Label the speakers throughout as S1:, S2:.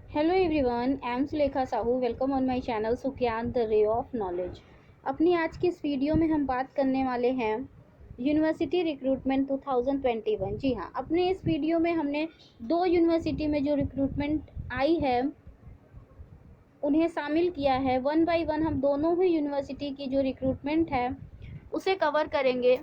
S1: Hello everyone, I am Sulekha Sahu. Welcome on my channel Sukhiyan the ray of knowledge. अपनी आज की इस वीडियो में हम बात करने वाले हैं यूनिवर्सिटी रिक्रूटमेंट 2021। जी हाँ, अपने इस वीडियो में हमने दो यूनिवर्सिटी में जो रिक्रूटमेंट आई है उन्हें शामिल किया है। वन बाय वन हम दोनों ही यूनिवर्सिटी की जो रिक्रूटमेंट है उसे कवर करेंगे।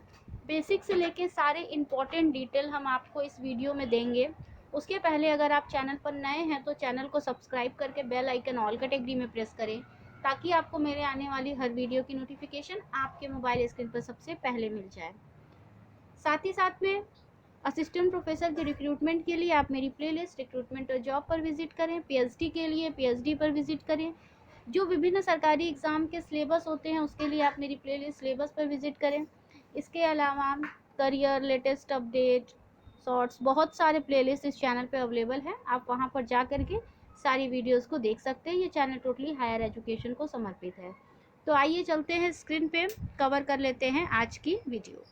S1: बेसिक से लेके सारे इम्पॉर्टेंट डिटेल हम आपको इस वीडियो में देंगे। उसके पहले अगर आप चैनल पर नए हैं तो चैनल को सब्सक्राइब करके बेल आइकन ऑल कैटेगरी में प्रेस करें ताकि आपको मेरे आने वाली हर वीडियो की नोटिफिकेशन आपके मोबाइल स्क्रीन पर सबसे पहले मिल जाए। साथ ही साथ में असिस्टेंट प्रोफेसर के रिक्रूटमेंट के लिए आप मेरी प्लेलिस्ट रिक्रूटमेंट और जॉब पर विजिट करें। पीएचडी के लिए पीएचडी पर विजिट करें। जो विभिन्न सरकारी एग्ज़ाम के सिलेबस होते हैं उसके लिए आप मेरी प्लेलिस्ट सिलेबस पर विजिट करें। इसके अलावा करियर, लेटेस्ट अपडेट, शॉर्ट्स, बहुत सारे प्लेलिस्ट इस चैनल पे अवेलेबल है। आप वहां पर जा कर के सारी वीडियोस को देख सकते हैं। ये चैनल टोटली हायर एजुकेशन को समर्पित है। तो आइए चलते हैं स्क्रीन पे, कवर कर लेते हैं आज की वीडियो।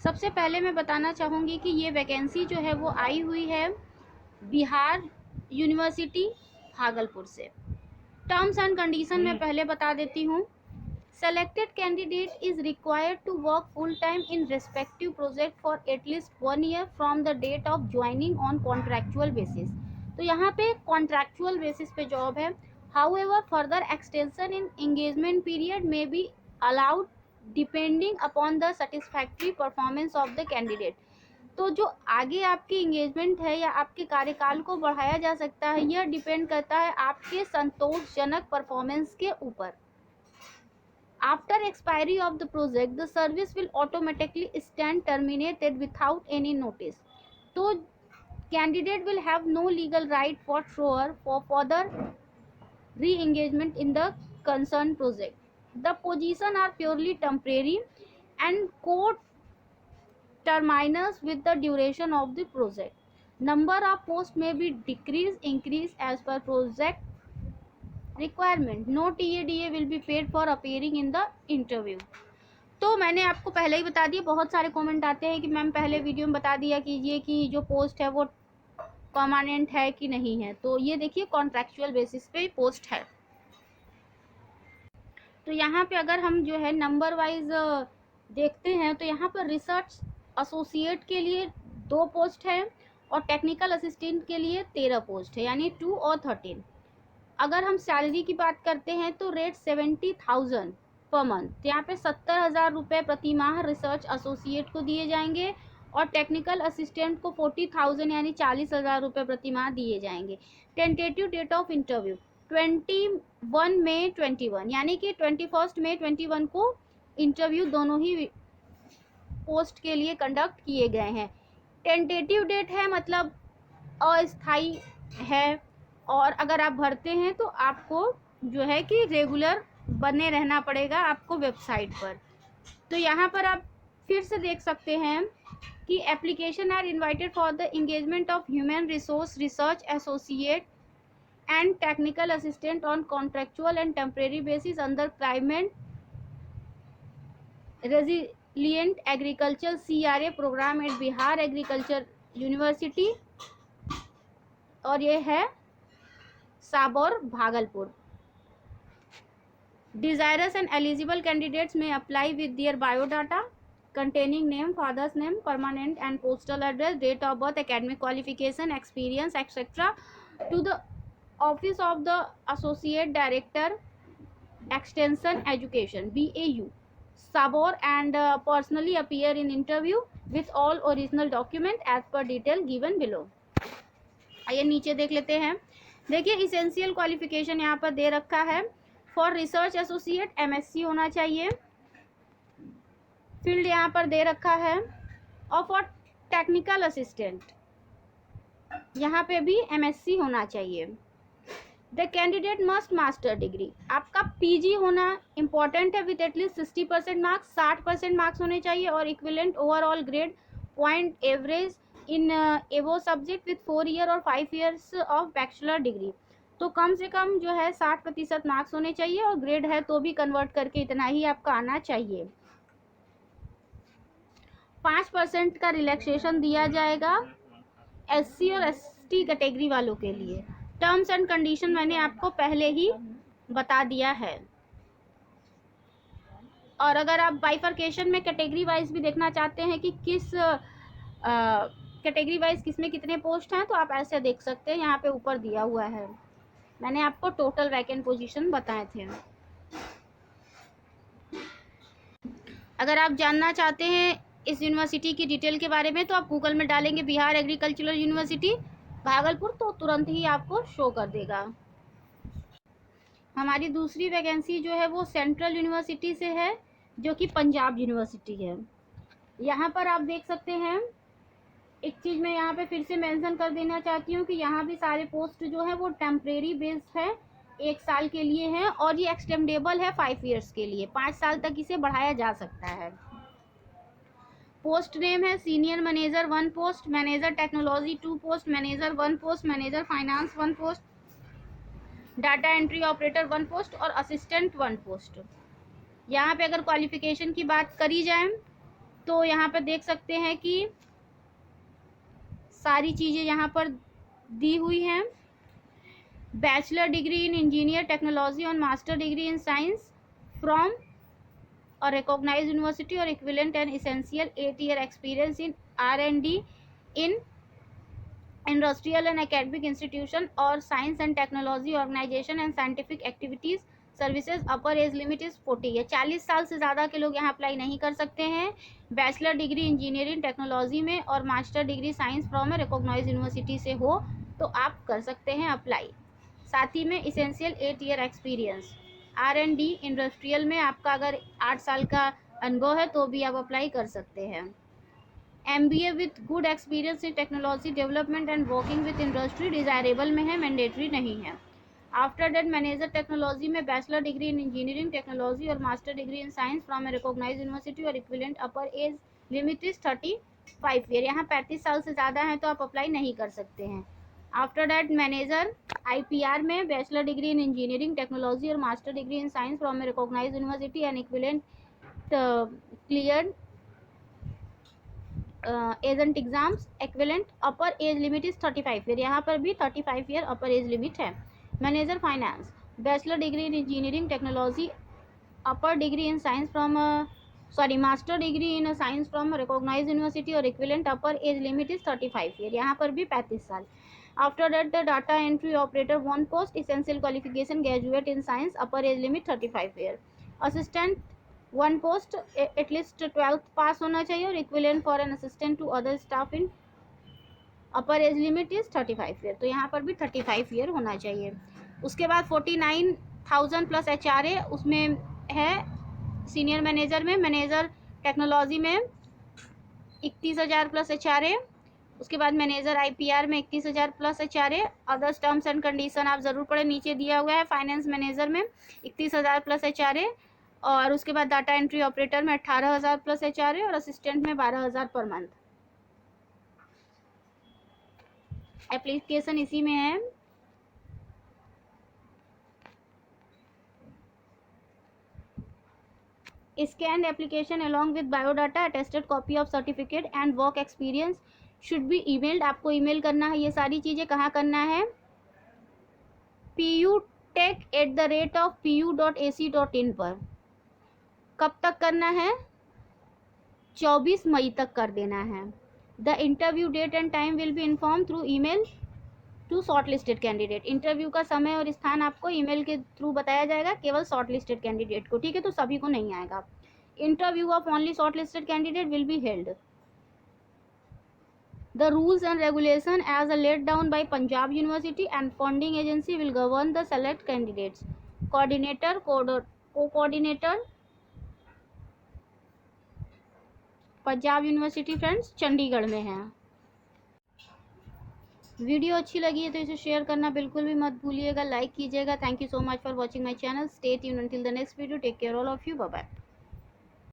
S1: सबसे पहले मैं बताना चाहूँगी कि ये वैकेंसी जो है वो आई हुई है बिहार यूनिवर्सिटी भागलपुर से। टर्म्स एंड कंडीशन मैं पहले बता देती हूँ। Selected candidate is required to work full time in respective project for at least 1 year from the date of joining on contractual basis. तो यहाँ पे कॉन्ट्रैक्चुअल बेसिस पे जॉब है। However further extension in engagement period may be allowed depending upon the satisfactory performance of the candidate. तो जो आगे आपकी engagement है या आपके कार्यकाल को बढ़ाया जा सकता है, यह डिपेंड करता है आपके संतोषजनक परफॉर्मेंस के ऊपर। After expiry of the project the service will automatically stand terminated without any notice. तो candidate will have no legal right for sure for further re engagement in the concern project. The position are purely temporary and co terminus with the duration of the project. Number of posts may be decrease, increase as per project requirement. No TADA will be paid for appearing in the interview. तो मैंने आपको पहले ही बता दिया। बहुत सारे comment आते हैं कि मैम पहले वीडियो में बता दिया कीजिए कि जो पोस्ट है वो परमानेंट है कि नहीं है। तो ये देखिए कॉन्ट्रैक्चुअल बेसिस पे पोस्ट है। तो यहाँ पे अगर हम जो है नंबर वाइज देखते हैं तो यहाँ पर रिसर्च एसोसिएट के लिए 2 पोस्ट है और टेक्निकल असिस्टेंट के लिए 13 पोस्ट है, यानी 2 और 13। अगर हम सैलरी की बात करते हैं तो रेट 70,000 पर मंथ। यहाँ पे 70,000 रुपये प्रति माह रिसर्च एसोसिएट को दिए जाएंगे और टेक्निकल असिस्टेंट को 40,000 यानी 40,000 रुपये प्रति माह दिए जाएंगे। टेंटेटिव डेट ऑफ इंटरव्यू 21 मई 21, यानी कि 21 मई 21 को इंटरव्यू दोनों ही पोस्ट के लिए कंडक्ट किए गए हैं। टेंटेटिव डेट है, मतलब अस्थाई है, और अगर आप भरते हैं तो आपको जो है कि रेगुलर बने रहना पड़ेगा आपको वेबसाइट पर। तो यहाँ पर आप फिर से देख सकते हैं कि application are invited for the engagement of human resource research associate and technical assistant on contractual and temporary basis under climate resilient agriculture CRA program at Bihar agriculture university, और ये है Sabour Bhagalpur. Desirous and eligible candidates may apply with their biodata containing name, father's name, permanent and postal address, date of birth, academic qualification, experience, etc. to the office of the associate director extension education BAU Sabor and personally appear in interview with all original document as per detail given below। आइए नीचे देख लेते हैं। देखिए essential qualification यहाँ पर दे रखा है। फॉर रिसर्च एसोसिएट MSc होना चाहिए। फील्ड यहाँ पर दे रखा है। और फॉर टेक्निकल असिस्टेंट यहाँ पे भी MSc होना चाहिए। The candidate must master degree, आपका PG होना इंपॉर्टेंट है विथ एटलीस्ट 60% मार्क्स, 60% मार्क्स होने चाहिए, और equivalent overall grade point average in एवो सब्जेक्ट विथ 4 ईयर और 5 ईयर्स ऑफ बैचलर डिग्री। तो कम से कम जो है 60% मार्क्स होने चाहिए, और ग्रेड है तो भी कन्वर्ट करके इतना ही आपका आना चाहिए। 5% का रिलैक्सेशन दिया जाएगा SC और ST कैटेगरी वालों के लिए। टर्म्स एंड कंडीशन मैंने आपको पहले ही बता दिया है। और अगर आप बाइफर्केशन में कैटेगरी वाइज भी देखना चाहते हैं कि किस कैटेगरी वाइज किसमें कितने पोस्ट हैं, तो आप ऐसे देख सकते हैं, यहाँ पे ऊपर दिया हुआ है। मैंने आपको टोटल वैकेंट पोजीशन बताए थे। अगर आप जानना चाहते हैं इस यूनिवर्सिटी की डिटेल के बारे में, तो आप गूगल में डालेंगे बिहार एग्रीकल्चरल यूनिवर्सिटी भागलपुर, तो तुरंत ही आपको शो कर देगा। हमारी दूसरी वैकेंसी जो है वो सेंट्रल यूनिवर्सिटी से है, जो कि पंजाब यूनिवर्सिटी है। यहाँ पर आप देख सकते हैं, एक चीज़ मैं यहाँ पे फिर से मेंशन कर देना चाहती हूँ कि यहाँ भी सारे पोस्ट जो है वो टेम्परेरी बेस्ड है, 1 साल के लिए है, और ये एक्सटेंडेबल है 5 ईयर्स के लिए, 5 साल तक इसे बढ़ाया जा सकता है। पोस्ट नेम है senior manager 1 post, manager technology 2 post, manager 1 post, manager finance 1 post, data entry operator 1 post और असिस्टेंट 1 पोस्ट। यहाँ पे अगर क्वालिफिकेशन की बात करी जाए तो यहाँ पे देख सकते हैं कि सारी चीज़ें यहाँ पर दी हुई हैं। Bachelor degree in engineer technology or master degree in science from or recognised university or equivalent and essential 8 year experience in R&D in industrial and academic institution or science and technology organisation and scientific activities services. Upper age limit is 40 है। 40 साल से ज़्यादा के लोग यहाँ apply नहीं कर सकते हैं। बैचलर डिग्री इंजीनियरिंग टेक्नोलॉजी में और master degree science from recognised university से हो तो आप कर सकते हैं अप्लाई। साथ ही में essential 8 year experience R&D industrial में आपका अगर 8 साल का अनुभव है तो भी आप अप्लाई कर सकते हैं। MBA with good experience in technology development and working with industry desirable में है, मैंडेटरी नहीं है। आफ्टर दैट मैनेजर टेक्नोलॉजी में bachelor degree in engineering technology or master degree in science from a recognised university or equivalent. Upper age limit is 35 year. यहाँ 35 साल से ज़्यादा है तो आप अप्लाई नहीं कर सकते हैं। आफ्टर दैट मैनेजर IPR में bachelor degree in engineering technology or master degree in science from a recognised university and equivalent clear agent exams equivalent. Upper age limit is 35 year. यहाँ पर भी 35 ईयर अपर एज लिमिट है। Manager finance bachelor degree in engineering technology, upper degree in science from master degree in science from recognised university or equivalent. Upper age limit is 35 year. यहाँ पर भी 35 साल। After that the data entry operator 1 post, essential qualification graduate in science, upper age limit 35 year. Assistant 1 post, at least 12th pass होना चाहिए और equivalent for an assistant to other staff in, upper age limit is 35 year. तो यहाँ पर भी 35 year होना चाहिए। उसके बाद 49,000 प्लस HRA उसमें है सीनियर मैनेजर में। मैनेजर टेक्नोलॉजी में 31,000 प्लस HRA। उसके बाद मैनेजर IPR में 31,000 plus HRA। Others terms and condition आप ज़रूर पढ़ें, नीचे दिया हुआ है। फाइनेंस मैनेजर में 31,000 प्लस HRA और उसके बाद डाटा एंट्री ऑपरेटर में 18,000 प्लस HRA और असिस्टेंट में 12,000 पर मंथ। एप्लीकेशन इसी में है। Scanned application along with biodata, attested copy of certificate and work experience should be emailed। आपको ईमेल करना है ये सारी चीज़ें। कहाँ करना है? putech@pu.ac.in पर। कब तक करना है? 24 मई तक कर देना है। The interview date and time will be inform through email to shortlisted candidate. Interview का समय और स्थान आपको ईमेल के थ्रू बताया जाएगा, केवल शॉर्टलिस्टेड कैंडिडेट को, ठीक है? तो सभी को नहीं आएगा। Interview of only shortlisted candidate will be held. The rules and regulation as laid down by Punjab University and funding agency will govern the select candidates। Coordinator co coordinator Punjab university friends Chandigarh में है। वीडियो अच्छी लगी है तो इसे share करना बिल्कुल भी मत भूलिएगा, लाइक कीजिएगा। Thank you so much for watching my channel. Stay tuned until the next video. Take care all of you. Bye bye.